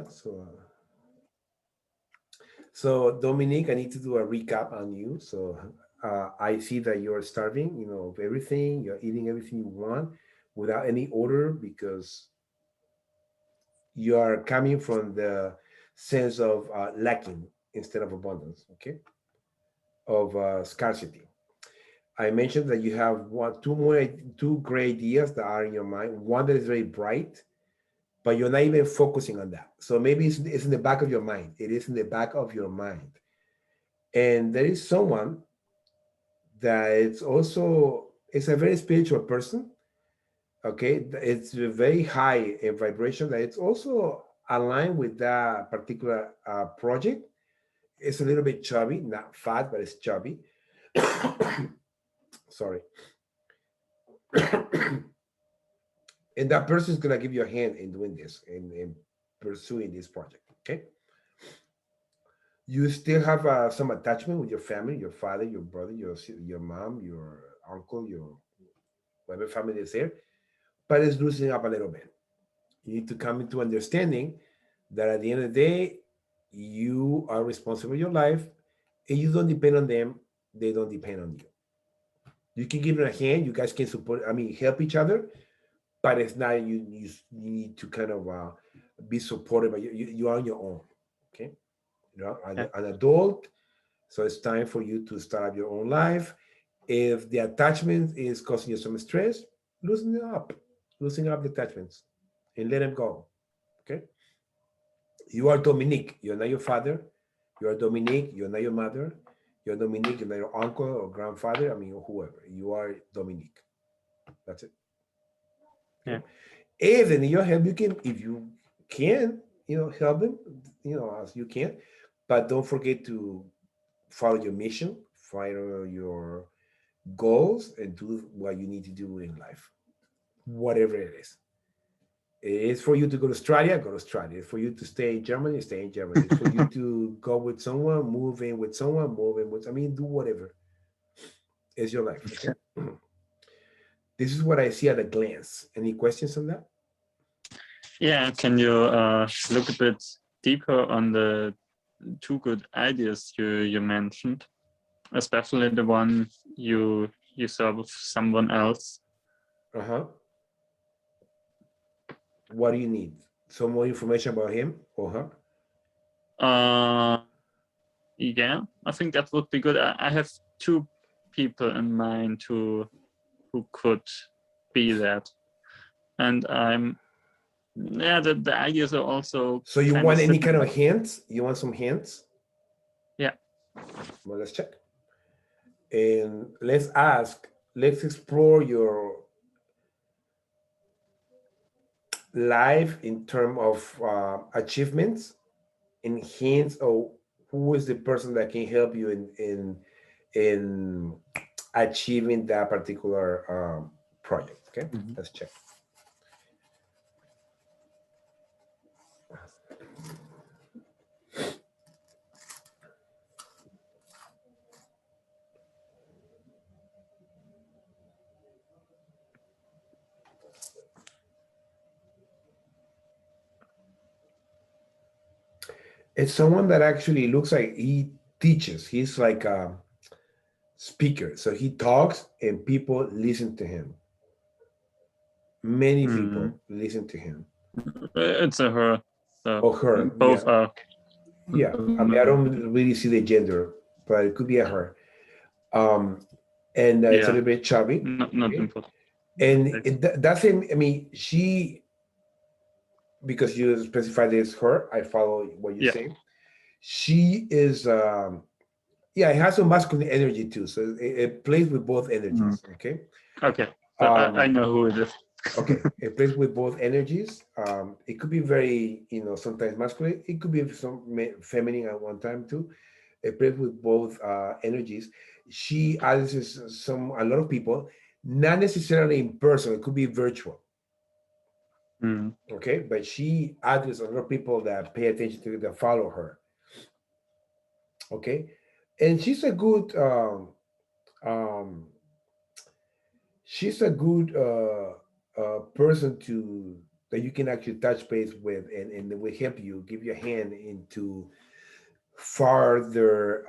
So, so Dominic, I need to do a recap on you. So I see that you're starving, of everything. You're eating everything you want without any order because you are coming from the sense of lacking instead of abundance, okay, of scarcity. I mentioned that you have two great ideas that are in your mind. One that is very bright, but you're not even focusing on that. So maybe it's in the back of your mind. It is in the back of your mind. And there is someone that it's a very spiritual person. Okay, it's very high in vibration. That it's also aligned with that particular project. It's a little bit chubby, not fat, but it's chubby. Sorry. And that person is gonna give you a hand in doing this in pursuing this project. Okay. You still have some attachment with your family, your father, your brother, your mom, your uncle, your whatever family is there, but it's loosening up a little bit. You need to come into understanding that at the end of the day, you are responsible for your life, and you don't depend on them. They don't depend on you. You can give them a hand. You guys can support. I mean, help each other, but it's not you need to kind of be supported, but you are on your own. Okay, Yeah. an adult, so it's time for you to start up your own life. If the attachment is causing you some stress, loosen it up, loosen up the attachments, and let them go. Okay, you are Dominique. You're not your father. You are Dominique. You're not your mother. You're Dominique. You're not your uncle or grandfather. I mean, whoever. You are Dominique. That's it. Yeah. Okay. If they need your help, you can, if you can, help them, as you can. But don't forget to follow your mission, follow your goals, and do what you need to do in life, whatever it is. It's for you to go to Australia, go to Australia. It's for you to stay in Germany, stay in Germany. It's for you to go with someone, move in with someone, move in with, I mean, do whatever. It's your life, okay? This is what I see at a glance. Any questions on that? Yeah. Can you look a bit deeper on the two good ideas you mentioned, especially the one you saw with someone else? Uh-huh. What do you need? Some more information about him or her? Uh, yeah, I think that would be good. I have two people in mind who could be that, and yeah, the ideas are also So you kind of want any kind similar. of hints? You want some hints? Yeah. Well, let's check. And let's explore your life in terms of achievements and hints of who is the person that can help you in achieving that particular project. Okay, Mhm. let's check. It's someone that actually looks like he teaches. He's like a speaker, so he talks and people listen to him. Many Mm. people listen to him. It's a her. So Or her, yeah. both are Yeah, I mean, I don't really see the gender, but it could be a her. Um, and it's a yeah, little bit chubby. not Okay, important. and Thanks. that's him. I mean, she, because you specified it's her. I follow what you Yeah. say. She is, yeah, it has some masculine energy too. So it plays with both Mm. energies. Okay. Okay, so I Um, know who it is. okay, it plays with both energies. It could be very, sometimes masculine. It could be some feminine at one time too. It plays with both energies. She addresses a lot of people, not necessarily in person. It could be virtual. Mm. Okay, but she addresses a lot of people that pay attention to that follow her. Okay, and um, she's a good person to that you can actually touch base with, and it will help you, give you a hand into further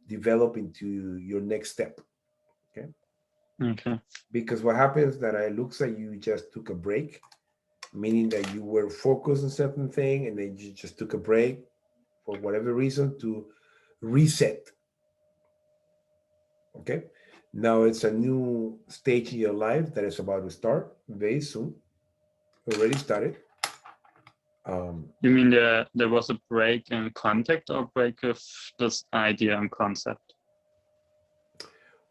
develop into your next step. Okay, Okay. because what happens that it looks like you just took a break, meaning that you were focused on certain thing and then you just took a break for whatever reason to reset. Okay, now it's a new stage in your life that is about to start very soon. Already started. um, You mean there was a break in contact or break of this idea and concept?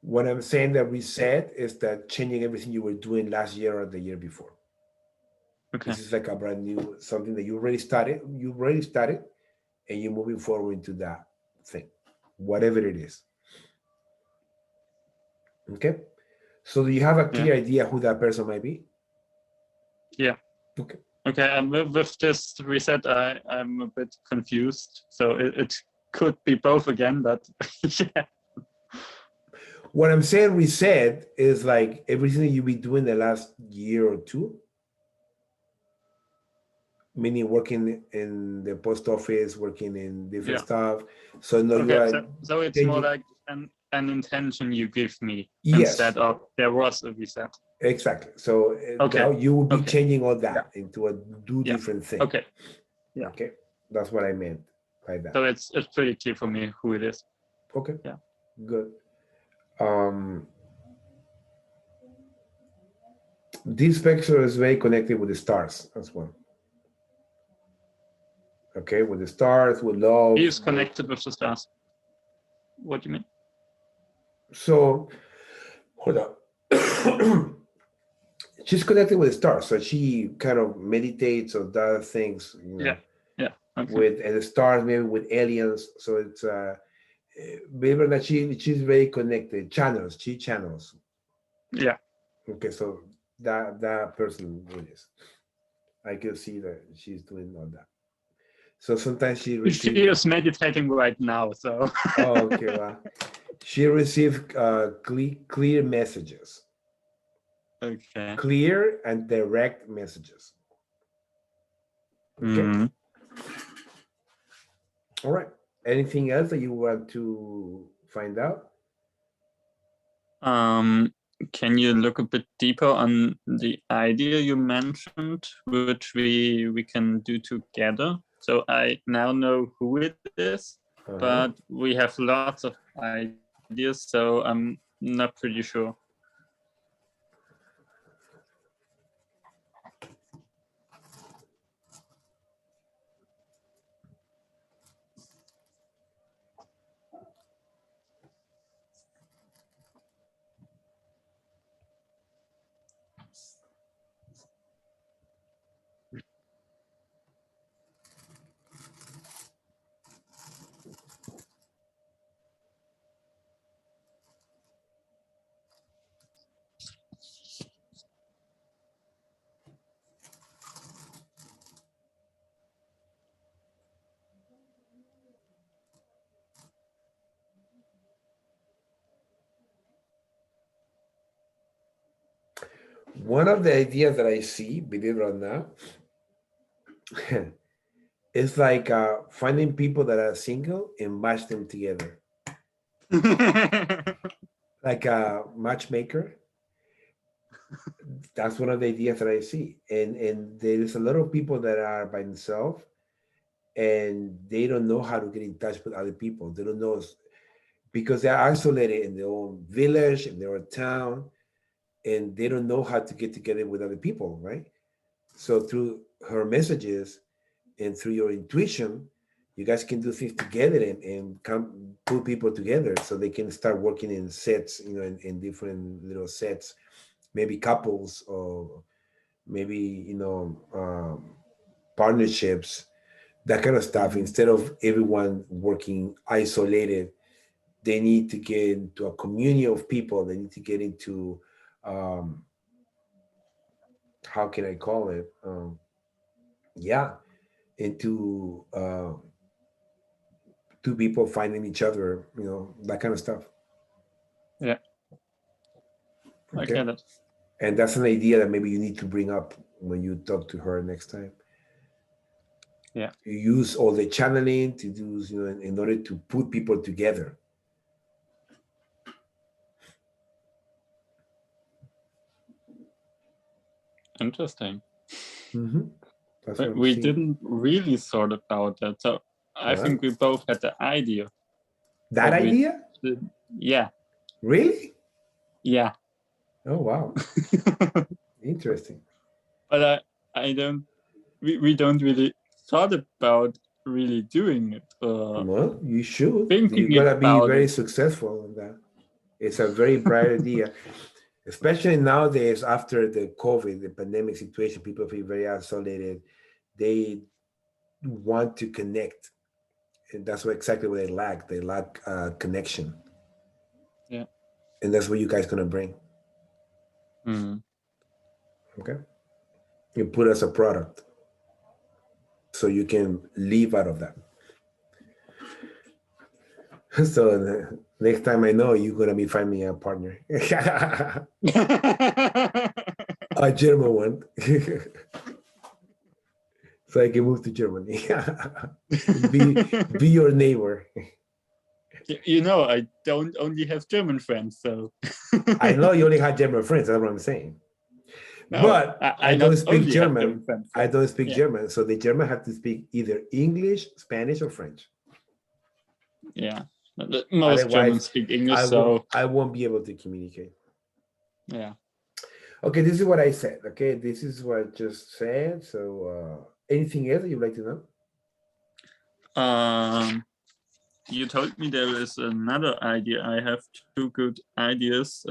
what I'm saying that reset is that changing everything you were doing last year or the year before. Okay. This is like a brand new something that you already started and you're moving forward into that thing, whatever it is. Okay, so do you have a Yeah. clear idea who that person might be? Yeah. Okay, Okay. And with this reset, I'm a bit confused. So it could be both again, but yeah. what I'm saying reset is like everything that you've been doing the last year or two, meaning working in the post office, working in different Yeah. stuff. So no, you Okay. are So it's more changing. like an intention you give me Yes, instead of there was a reset. exactly. So now Okay. you will be Okay. changing all Yeah. that into a do Yeah. different thing. Okay. Yeah. Okay, that's what I meant by that. So it's pretty clear for me who it is. Okay, Yeah. good. Um, this picture is very connected with the stars as well. Okay, with the stars, with He love, is with connected with the stars. What do you mean? so hold up. She's connected with the stars, so she kind of meditates or does things, Yeah. Yeah. Okay. with and the stars, maybe with aliens. So it's believe it or not, she's very connected. Channels, she channels. Yeah. Okay, so that person it is. I can see that she's doing all that. So sometimes she She receives. is meditating right now. So Oh, okay, well, she received clear messages, okay. clear and direct messages. Okay, Mm. all right. Anything else that you want to find out? Um, can you look a bit deeper on the idea you mentioned, which we can do together? So I now know who it is, Uh-huh. but we have lots of ideas, so I'm not pretty sure. One of the ideas that I see, believe it or not, is like finding people that are single and match them together, like a matchmaker. That's one of the ideas that I see, and there's a lot of people that are by themselves and they don't know how to get in touch with other people. They don't know because they're isolated in their own village, in their own town, and they don't know how to get together with other people, right? So through her messages and through your intuition, you guys can do things together and come pull people together so they can start working in sets, in different little sets, maybe couples or maybe partnerships, that kind of stuff. Mhm. Instead of everyone working isolated, they need to get into a community of people. They need to get into um, how can I call it? Yeah, into two people finding each other, that kind of stuff. Yeah, I Okay, get it. and that's an idea that maybe you need to bring up. when you talk to her next time. Yeah. You use all the channeling to do, in order to put people together. Interesting. Mm-hmm. That's what But I'm we seeing. didn't really thought about that. So I What? think we both had the idea, That but we idea? didn't. Yeah. Really? Yeah. Oh, wow. Interesting. But I don't. We don't really thought about really doing it or Well, you should. You're thinking gonna be about very it. successful in that. It's a very bright idea, especially nowadays after the COVID, the pandemic situation. People feel very isolated. They want to connect, and that's what exactly what they lack. They lack connection, Yeah. and that's what you guys gonna bring. Mm. Okay, you put as a product, so you can live out of that. So next time I know you're gonna be finding me a partner, a German one, so I can move to Germany. Be your neighbor. I don't only have German friends, so I know you only had German friends. That's what I'm saying. no, But I I not don't speak only have German German. friends. I So don't speak yeah, German. So the German have to speak either English, Spanish, or French. yeah. Most Otherwise, Germans speak English, so I won't be able to communicate. yeah. Okay, this is what I said. Okay, this is what I just said. So, anything else that you'd like to know? You told me there is another idea. I have two good ideas.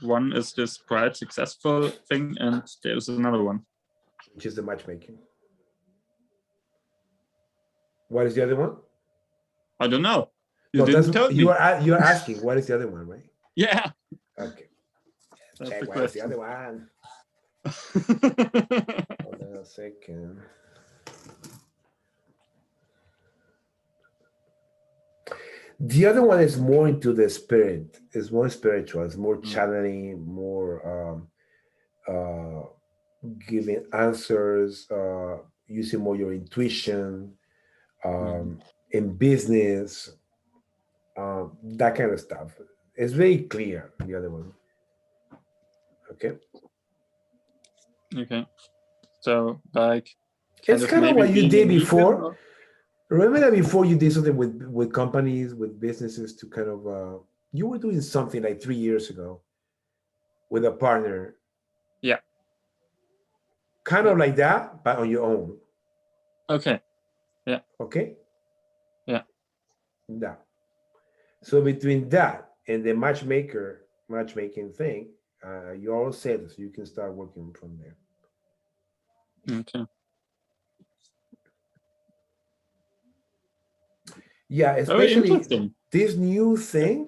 One is this bright successful thing, and there's another one. Which is the matchmaking. What is the other one? I don't know. You No, that's didn't tell me. you are asking. What is the other one, right? Yeah, Okay. that's Check the what is the question. other one. Hold on a second. The other one is more into the spirit. It's more spiritual. It's more channeling, more giving answers, using more your intuition, um, in business, that kind of stuff. It's very clear. The other one, okay. Okay. So like kind It's of kind of maybe what you being a did medium before. or Remember that before you did something with companies, with businesses to kind of you were doing something like 3 years ago with a partner, yeah. kind Yeah. of like that, but on your own. Okay. Yeah. Okay, Yeah. that. So between that and the matchmaking thing, you all said so you can start working from there. Okay. Yeah, Very especially interesting. this new thing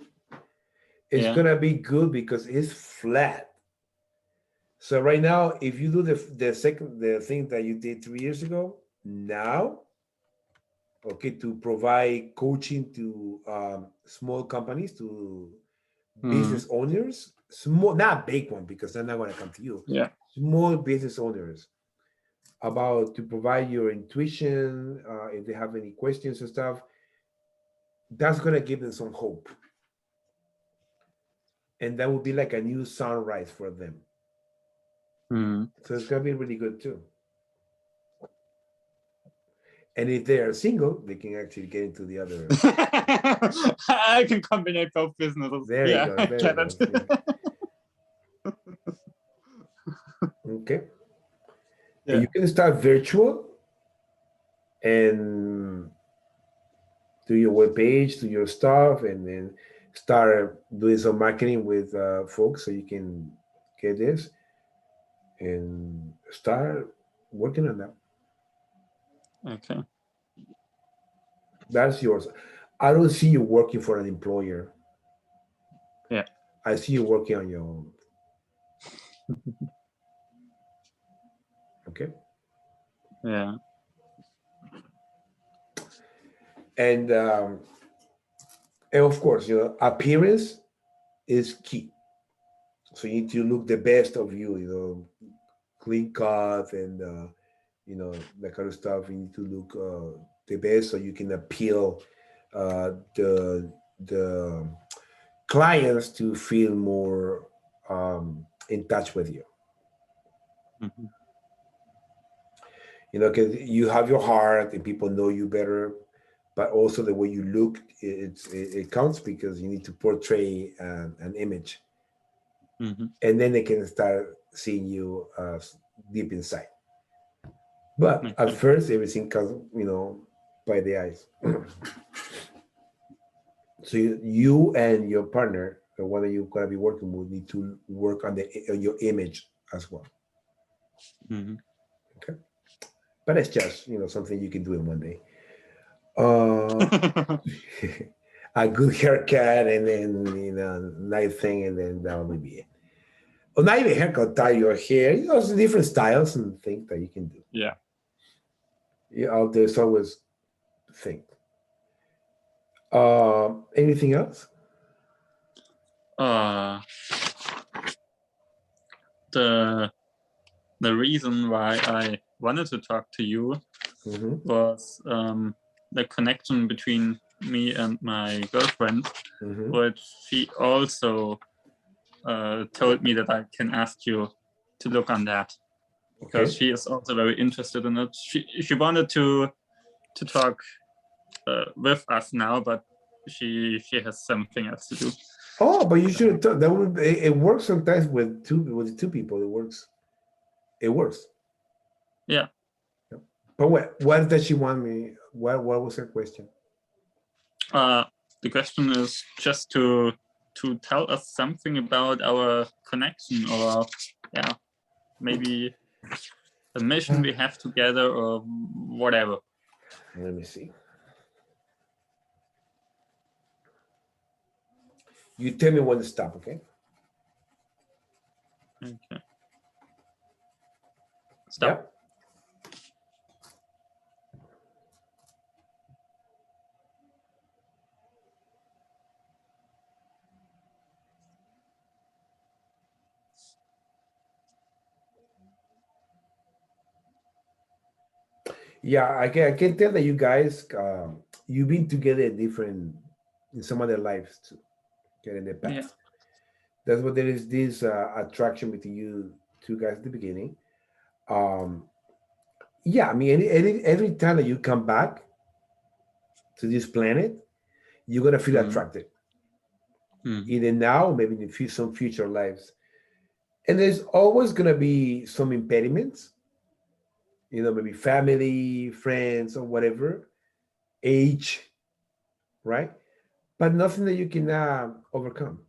is Yeah. gonna be good because it's flat. So right now, if you do the thing that you did 3 years ago, now, okay, to provide coaching to small companies, to Mm. business owners, small, not big one because they're not going to come to you. Yeah. Small business owners, about to provide your intuition, if they have any questions and stuff. That's going to give them some hope, and that will be like a new sunrise for them. Mm. So it's going to be really good too. And if they are single, they can actually get into the other. I can combine both businesses. There you Yeah, go. I There you get go. it. Okay. And Yeah. you can start virtual and do your web page, do your stuff, and then start doing some marketing with folks so you can get this and start working on that. Okay. That's yours. I don't see you working for an employer. Yeah. I see you working on your own. Okay. Yeah. And and of course, appearance is key. So you need to look the best of you. clean cut and that kind of stuff. You need to look the best so you can appeal the clients to feel more in touch with you. Mhm. Because you have your heart and people know you better, but also the way you look, it counts because you need to portray an image, Mhm. and then they can start seeing you deep inside. But at Okay. first, everything comes, by the eyes. So you and your partner, the one that you're gonna be working with, need to work on your image as well. Mhm. Okay, but it's just something you can do in one day. Uh, a good haircut and then nice thing, and then that will be it. Or not even haircut, dye your hair. Some different styles and things that you can do. Yeah. Out there's always thing. Anything else? Uh, the the reason why I wanted to talk to you Mm-hmm. was the connection between me and my girlfriend, Mm-hmm. which she also told me that I can ask you to look on that because Okay. she is also very interested in it. She wanted to talk with us now, but she has something else to do. Oh, but you should have that would it works sometimes with two people. It works. It works. Yeah. Yeah. But what does she want me? What was her question? Uh, the question is just to tell us something about our connection, or yeah, maybe the mission we have together, or whatever. Let me see. You tell me when to stop, okay? Okay. Stop. Yep. Yeah, I can tell that you guys you've been together in some other lives too, okay, in the Yeah. past. That's what there is this attraction between you two guys at the beginning. Um, yeah, I mean, every time that you come back to this planet, you're gonna feel Mm-hmm. attracted, Mm-hmm. either now, maybe in some future lives. And there's always gonna be some impediments, maybe family, friends, or whatever, age, right? But nothing that you can overcome.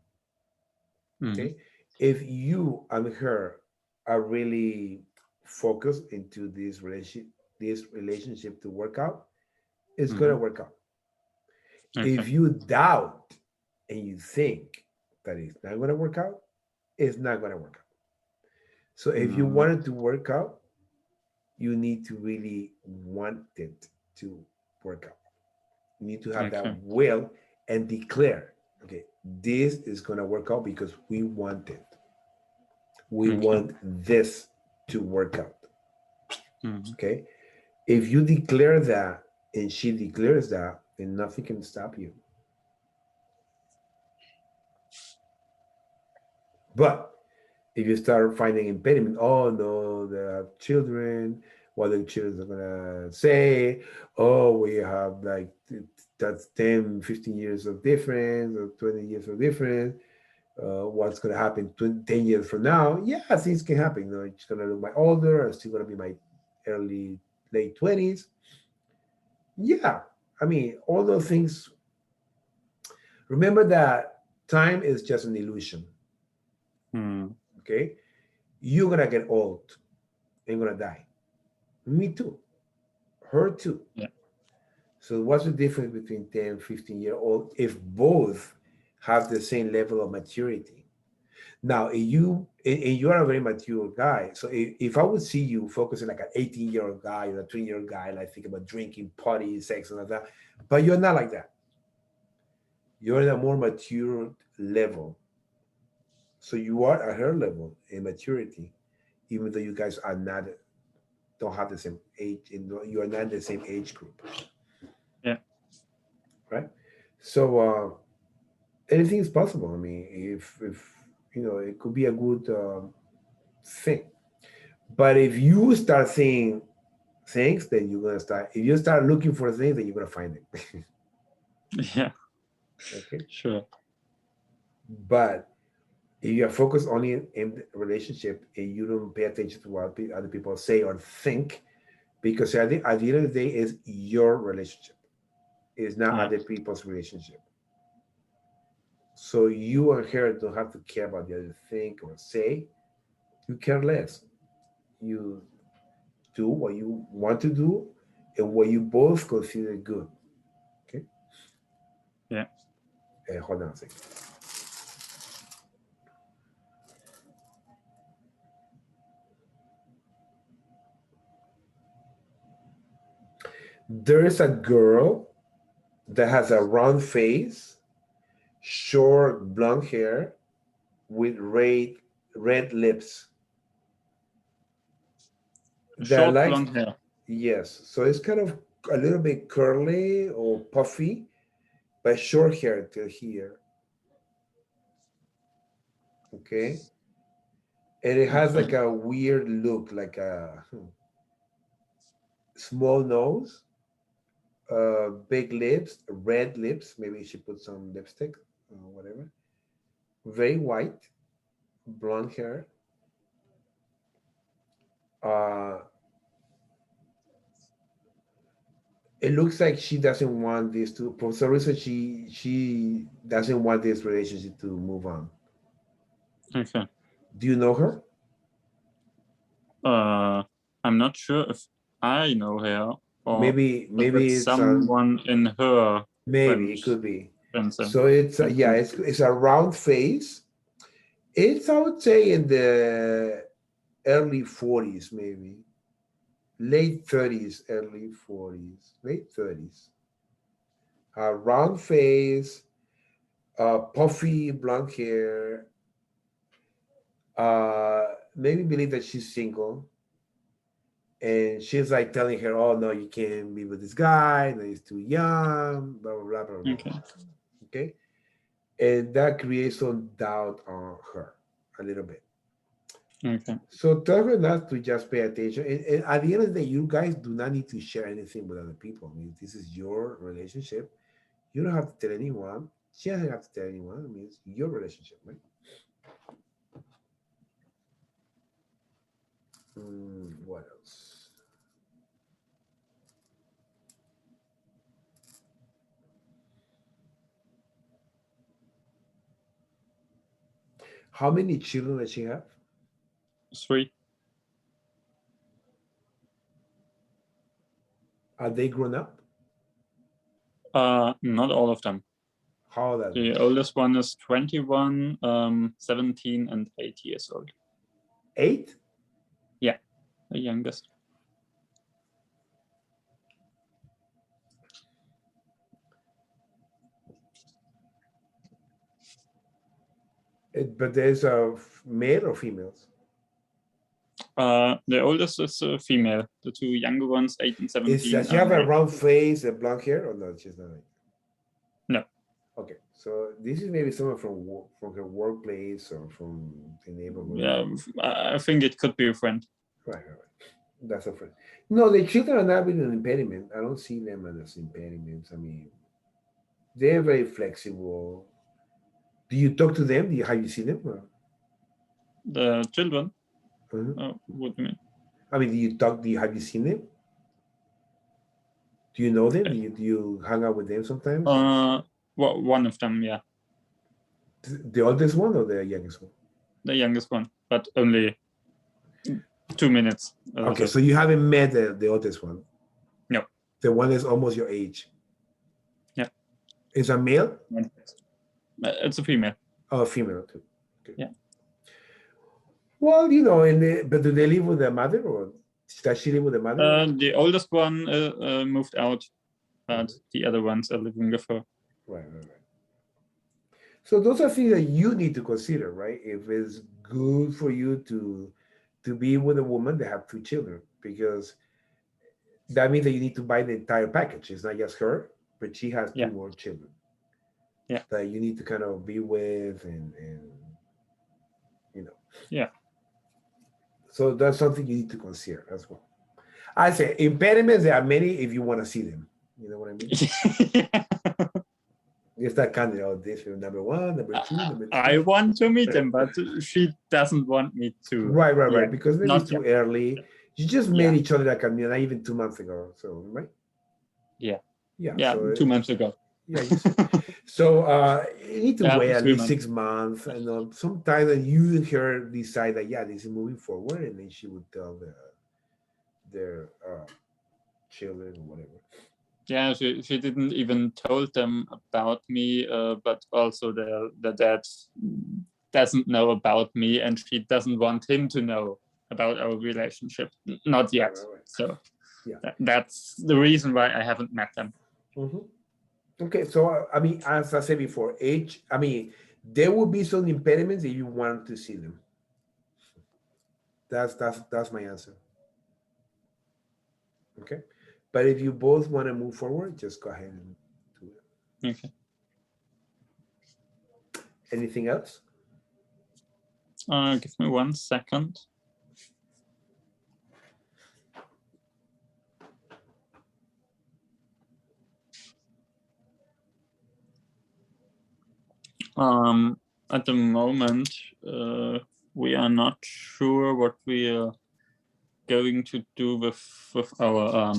Mm-hmm. Okay, if you and her are really focused into this relationship to work out, it's gonna Mm-hmm. work out. Okay. If you doubt and you think that it's not gonna work out, it's not gonna work out. So if you Mm-hmm. want it to work out, you need to really want it to work out. You need to have that Okay. will and declare, okay, this is gonna work out because we want it. We Okay. want this to work out. Mm-hmm. Okay. If you declare that and she declares that, then nothing can stop you. But if you start finding impediment, oh no, the children, what the children are gonna say, oh, we have like that's 10, 15 years of difference or 20 years of difference. What's gonna happen 10 years from now? Yeah, things can happen. It's gonna look my older, I'm still gonna be my early late 20s. Yeah, I mean, all those things. Remember that time is just an illusion. Mm-hmm. Okay, you're gonna get old and gonna die. Me too. Her too. Yeah. So what's the difference between 10, 15-year old if both have the same level of maturity? Now, if you are a very mature guy, so if I would see you focusing like an 18-year-old guy or a 20-year-old guy, like think about drinking, party, sex, and all that, but you're not like that. You're in a more mature level. So you are at her level in maturity. even though you guys are not don't have the same age, and you are not the same age group, Yeah. right? So anything is possible. I mean, if it could be a good thing. But if you start seeing things, then you're gonna start. If you start looking for things, then you're gonna find it. Yeah. Okay. Sure. But if you are focused only in the relationship and you don't pay attention to what other people say or think, because at the end of the day, it's your relationship. It's not Yeah. other people's relationship. So you and her don't have to care about the other think or say. You care less. You do what you want to do and what you both consider good. Okay. Yeah. Hold on a second. There is a girl that has a round face, short blonde hair, with red lips. That Short likes, blonde hair. yes. So it's kind of a little bit curly or puffy, but short hair till here. Okay. And it has Okay. like a weird look, like a small nose, big lips, red lips. Maybe she put some lipstick or whatever. Very white, blonde hair. Uh, it looks like she doesn't want this to. For some reason, she doesn't want this relationship to move on. Okay. Do you know her? Uh, I'm not sure if I know her or if Maybe it's it's someone in her maybe it friends could be. friends and So it's yeah, group. it's a round face. It's I would say in the early 40s, maybe late 30s, early 40s, late 30s. Round face, puffy blonde hair. Uh, Maybe believe that she's single, and she's like telling her, "Oh no, you can't be with this guy. No, he's too young." Blah blah blah blah blah. Okay. Okay, and that creates some doubt on her a little bit. Okay. So tell her not to just pay attention. And at the end of the day, you guys do not need to share anything with other people. I mean, this is your relationship. You don't have to tell anyone. She doesn't have to tell anyone. I mean, it's your relationship, right? What else? How many children does she have? 3. Are they grown up? Not all of them. How old are they? The oldest one is 21, 17, and 8 years old. 8? Yeah, the youngest. But there's a male or females? The oldest is a female. The 2 younger ones, 8 and Does 17, she are have a male. round face and blonde hair, or no? She's not. No. Okay, so this is maybe someone from her workplace or from the neighborhood. Yeah, I think it could be a friend. Right, right, right. That's a friend. No, the children are not really an impediment. I don't see them as impediments. I mean, they're very flexible. Do you talk to them? Have you seen them? The children, Uh-huh. what do you mean? I mean, do you talk? Have you seen them? Do you know them? Eh, Do you hang out with them sometimes? one of them, yeah, The oldest one or the youngest one? the youngest one, but only 2 minutes. Okay, so you haven't met the oldest one. No. The one that's almost your age. Yeah. Is a male? It's a female. Oh, female too. Okay. Yeah. Well, but do they live with their mother, or does she live with the mother? The oldest one moved out, but Mhm. the other ones are living with her. Right, right, right. So those are things that you need to consider, right? If it's good for you to to be with a woman that have two children, because that means that you need to buy the entire package. It's not just her, but she has two Yeah. more children Yeah. that you need to kind of be with, and you know. Yeah. So that's something you need to consider as well. I say impediments, there are many if you want to see them. You know what I mean? It's that kind of, this number one, number two, number I three. want to meet him, but she doesn't want me to. Right. Yeah. Because maybe it's Not yet. too early. You just Yeah. met each other like not even 2 months ago. So right? Yeah. Yeah. Yeah. So 2 months ago. yeah, so you need to Yeah, wait at least 3 months. 6 months, and sometimes you and her decide that yeah, this is moving forward, and then she would tell their children or whatever. Yeah, she didn't even told them about me, but also the dad doesn't know about me, and she doesn't want him to know about our relationship. Not yet. Right. So Yeah. that's the reason why I haven't met them. Mm-hmm. Okay, so I mean, as I said before, age. I mean, there will be some impediments if you want to see them. That's my answer. Okay, but if you both want to move forward, just go ahead and do it. Okay. Anything else? Give me 1 second. At the moment, we are not sure what we are going to do with our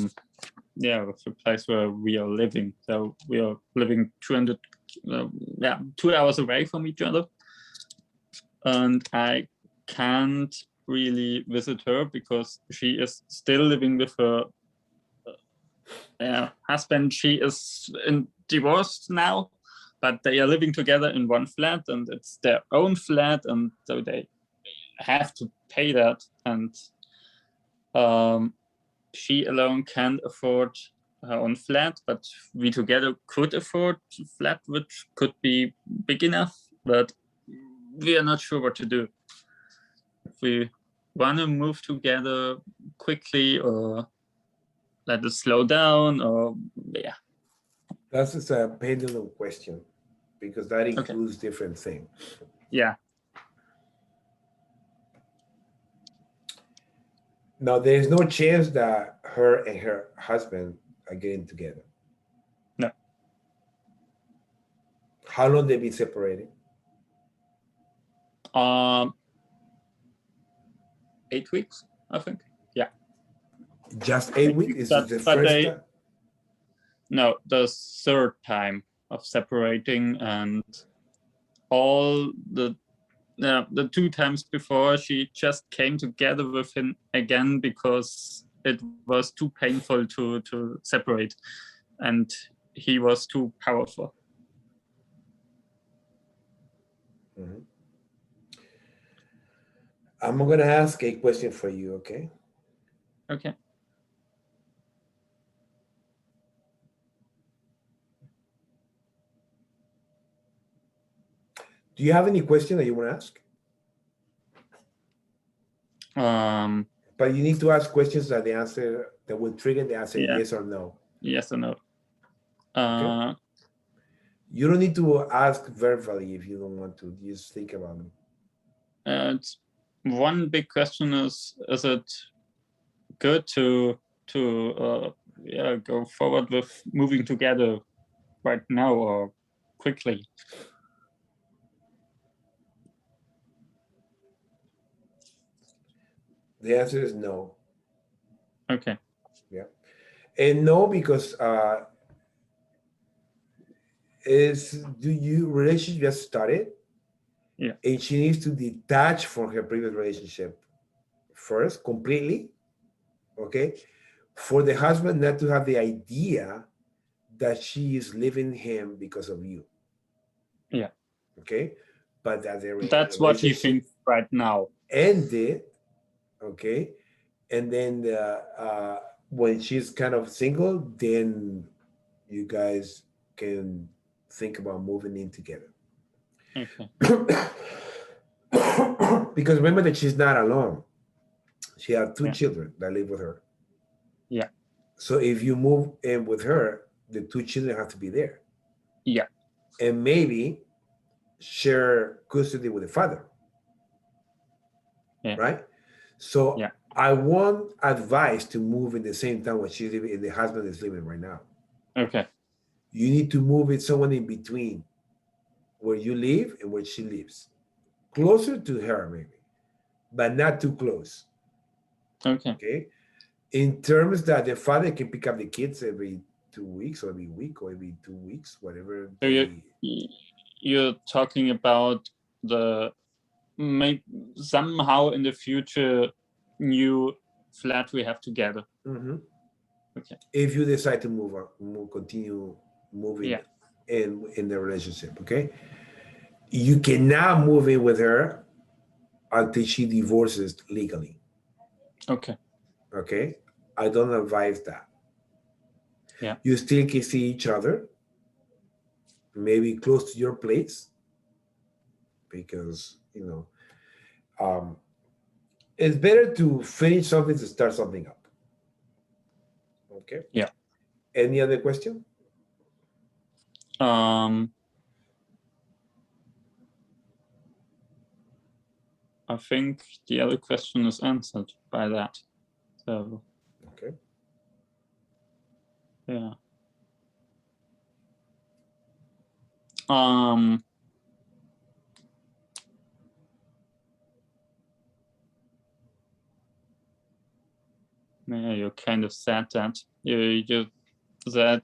with the place where we are living. So we are living 2 hours away from each other, and I can't really visit her because she is still living with her husband. She is divorced now, but they are living together in one flat, and it's their own flat, and so they have to pay that, and she alone can't afford her own flat, but we together could afford a flat which could be big enough, but we are not sure what to do. If we want to move together quickly or let it slow down, or That's just a pendulum question, because that includes different things. Yeah. Now, there's no chance that her and her husband are getting together. No. How long they been separated? 8 weeks, I think. Yeah. Just 8 weeks? Is it the first time? No, the third time of separating, and all the 2 times before, she just came together with him again because it was too painful to separate, and he was too powerful. Mm-hmm. I'm going to ask a question for you, okay? Okay. Do you have any question that you want to ask? But you need to ask questions that will trigger the answer yes or no. Yes or no. Okay? You don't need to ask verbally if you don't want to. Just think about it. One big question is it good to go forward with moving together right now or quickly? The answer is no. Okay. Yeah. And no, because relationship just started? Yeah. And she needs to detach from her previous relationship first, completely. Okay. For the husband not to have the idea that she is leaving him because of you. Yeah. Okay. But that's what he thinks right now. Ended. Okay. And then when she's kind of single, then you guys can think about moving in together. Okay. Because remember that she's not alone. She has two Yeah. children that live with her. Yeah. So if you move in with her, the two children have to be there, Yeah. and maybe share custody with the father, Yeah. right? So Yeah. I want advice to move in the same time when she's living, and the husband is living right now. Okay. You need to move with someone in between where you live and where she lives, closer to her maybe, but not too close. Okay. Okay. In terms that the father can pick up the kids every 2 weeks or every week or every 2 weeks, whatever So they. you're talking about the maybe somehow in the future new flat we have together. Mhm. Okay. If you decide to move on, continue moving Yeah. in the relationship, okay, you cannot move in with her until she divorces legally. Okay. Okay, I don't advise that. Yeah. You still can see each other, maybe close to your place, because it's better to finish something to start something up. Okay. Yeah. Any other question? Um, I think the other question is answered by that. So Okay. yeah. Um, yeah, you kind of said that. You said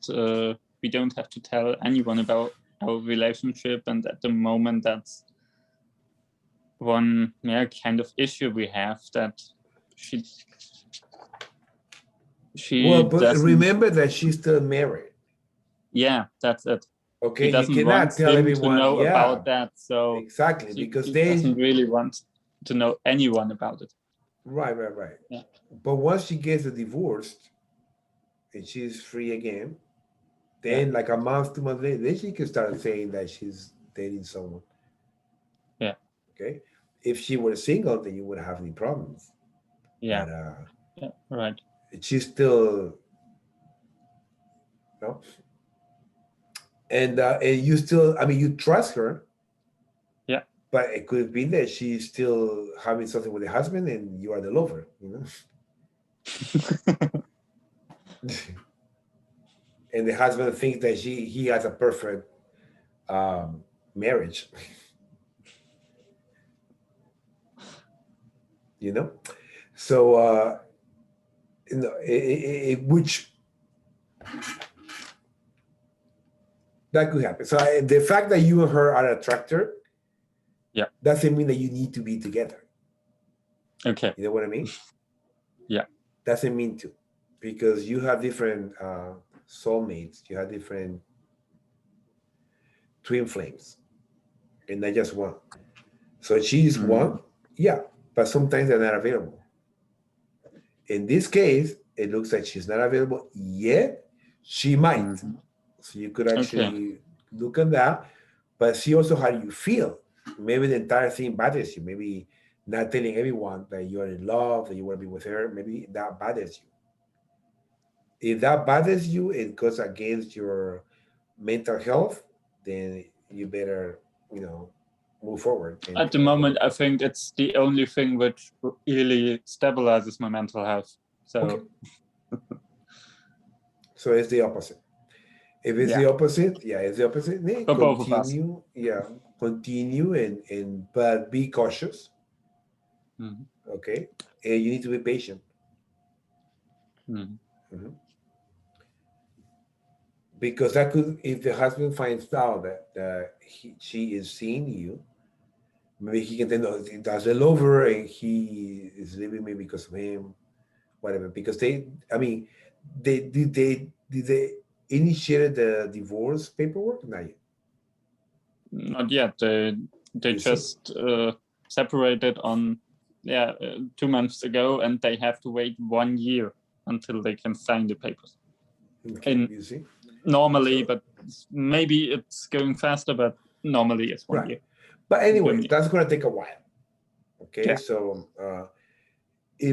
we don't have to tell anyone about our relationship, and at the moment that's one kind of issue we have, that she Well, she but doesn't. remember that she's still married. Yeah, that's it. She Okay, you doesn't want cannot tell him to everyone. know Yeah, about that, so exactly, because she they. doesn't really want to know anyone about it. Right, right, right. Yeah. But once she gets a divorced and she's free again, Yeah. then like a month, 2 months later, then she can start saying that she's dating someone. Yeah. Okay, if she were single, then you wouldn't have any problems. Yeah. But Yeah. Right. she's still no, and you still, I mean, you trust her, Yeah. but it could be that she's still having something with the husband, and you are the lover. And the husband thinks that he has a perfect um, marriage. you know. So which that could happen. So the fact that you and her are attracted Yeah. doesn't mean that you need to be together. Okay. You know what I mean? Yeah. Doesn't mean to, because you have different soulmates. You have different twin flames, and not just one. So she's one, Mm. yeah, but sometimes they're not available. In this case, it looks like she's not available yet. She might. Mm-hmm. So you could Okay. actually look at that, but see also how you feel. Maybe the entire thing bothers you. Maybe not telling everyone that you're in love, that you want to be with her. Maybe that bothers you. If that bothers you, it goes against your mental health, then you better, you know, move forward. At the moment, I think it's the only thing which really stabilizes my mental health. Okay. So So it's the opposite. If it's yeah, the opposite, yeah, it's the opposite. Then for both of us. continue, yeah, continue and but be cautious, Mm-hmm. okay? And you need to be patient. Mm-hmm. Mhm. Because that could, if the husband finds out that she is seeing you, maybe he can then does a lover and he is leaving me because of him, whatever. Because I mean, they initiated the divorce paperwork? Not yet. Not yet. They You see? just separated on 2 months ago, and they have to wait 1 year until they can sign the papers. Okay, And you see? normally, So, but maybe it's going faster, but normally it's one right. year But in anyway, Germany. that's going to take a while. Okay, Yeah. so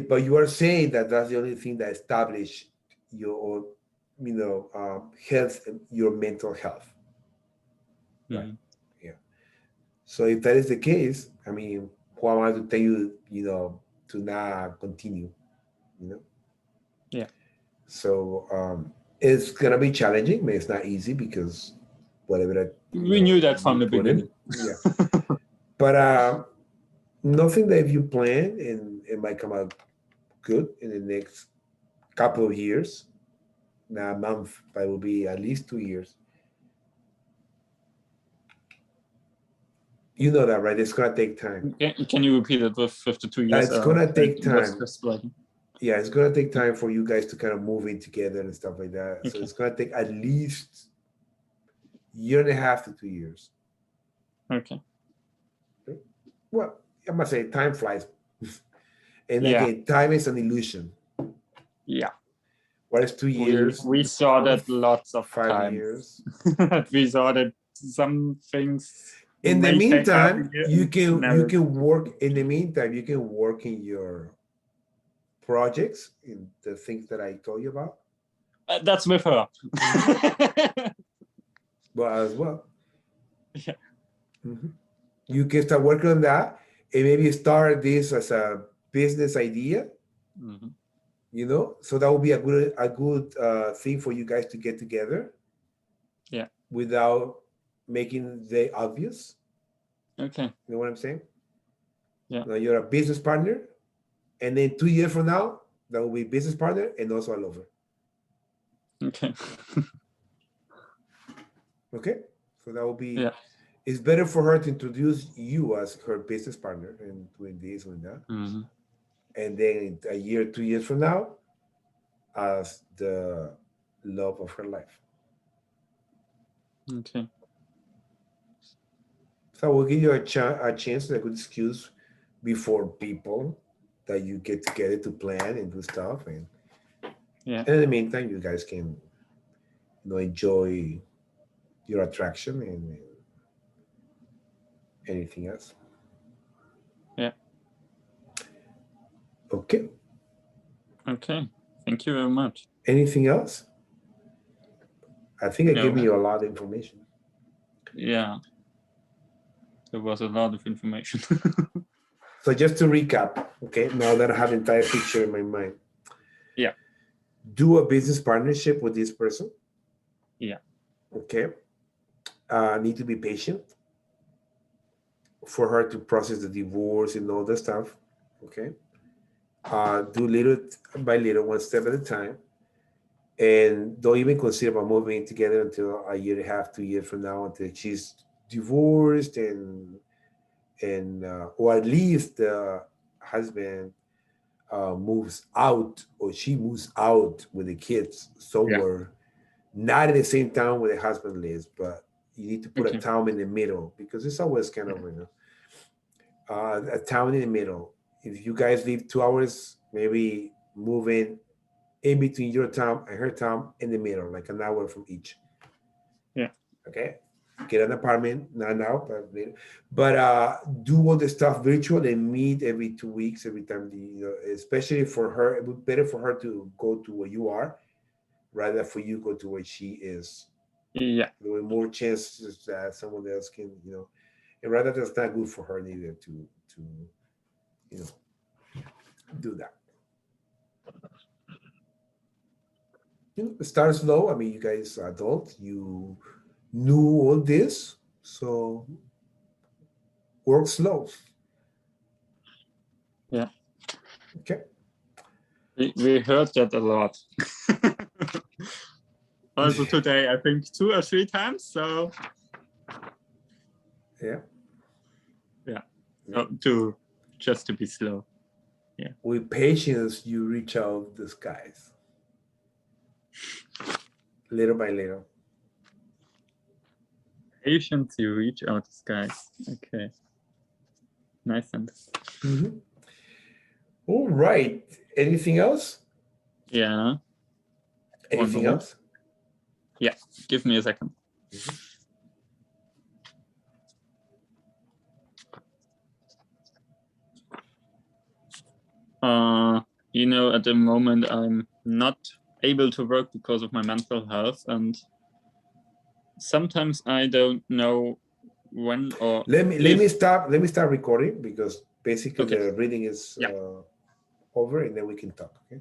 But you are saying that that's the only thing that establish your, health, your mental health, right? Mhm. Yeah. So if that is the case, I mean, who am I to tell you, to not continue, you know? Yeah. So it's gonna be challenging, but it's not easy because whatever that We knew that you from the put in, beginning. yeah. But nothing that if you plan and it might come out good in the next couple of years, not a month, but it will be at least 2 years. You know that, right? It's gonna take time. Can you repeat it with the 2 years? It's gonna take It was time. just writing. Yeah, it's gonna take time for you guys to kind of move in together and stuff like that. So Okay. it's gonna take at least year and a half to 2 years. Okay. Well, I must say, time flies. And Yeah. again, time is an illusion. Yeah. What is 2 years? We saw Or that lots of 5 years? times. We saw that some things In the may take half a meantime, year you and can you never. can work. In the meantime, you can work in your projects, in the things that I told you about. That's with her. But as well, Yeah. you can start working on that and maybe start this as a business idea. Mhm. So that would be a good thing for you guys to get together. Yeah. Without making the obvious. Okay. You know what I'm saying? Yeah. Now you're a business partner, and then 2 years from now, that will be business partner and also a lover. Okay. Okay, so that will be. Yeah. It's better for her to introduce you as her business partner and doing this and that, Mhm. and then a year, 2 years from now, as the love of her life. Okay. So we'll give you a chance, a good excuse before people that you get together to plan and do stuff, Yeah. and in the meantime, you guys can enjoy your attraction and anything else. Yeah. Okay. Okay. Thank you very much. Anything else? I think I No. gave you a lot of information. Yeah. There was a lot of information. So just to recap, okay, now that I have the entire picture in my mind. Yeah. Do a business partnership with this person. Yeah. Okay. Need to be patient for her to process the divorce and all that stuff. Okay. Do little by little, one step at a time. And don't even consider about moving together until a year and a half, 2 years from now, until she's divorced and or at least the husband moves out or she moves out with the kids Yeah. somewhere, not in the same town where the husband lives, but you need to put a Okay. town in the middle because it's always kind of a town in the middle. If you guys live 2 hours, maybe moving in between your town and her town in the middle, like an hour from each. Yeah. Okay. Get an apartment, not now, but later. But do all the stuff virtual and meet every 2 weeks, every time especially for her, it would be better for her to go to where you are rather than for you go to where she is. Yeah. There were more chances that someone else can, and rather that's not good for her neither to you know do that. Start slow. I mean, you guys are adults. You knew all this, so work slow. Yeah. Okay. We heard that a lot. Also today, I think 2 or 3 times. So Yeah. yeah. So just to be slow. Yeah. With patience, you reach out the skies, little by little. Patience, you reach out the skies. Okay. Nice sentence. Mm-hmm. All right. Anything else? Yeah. Anything else? Yeah. Give me a second. Mm-hmm. At the moment I'm not able to work because of my mental health, and sometimes I don't know when or Let if. me start recording because basically Okay, the reading is yeah, over, and then we can talk. Okay.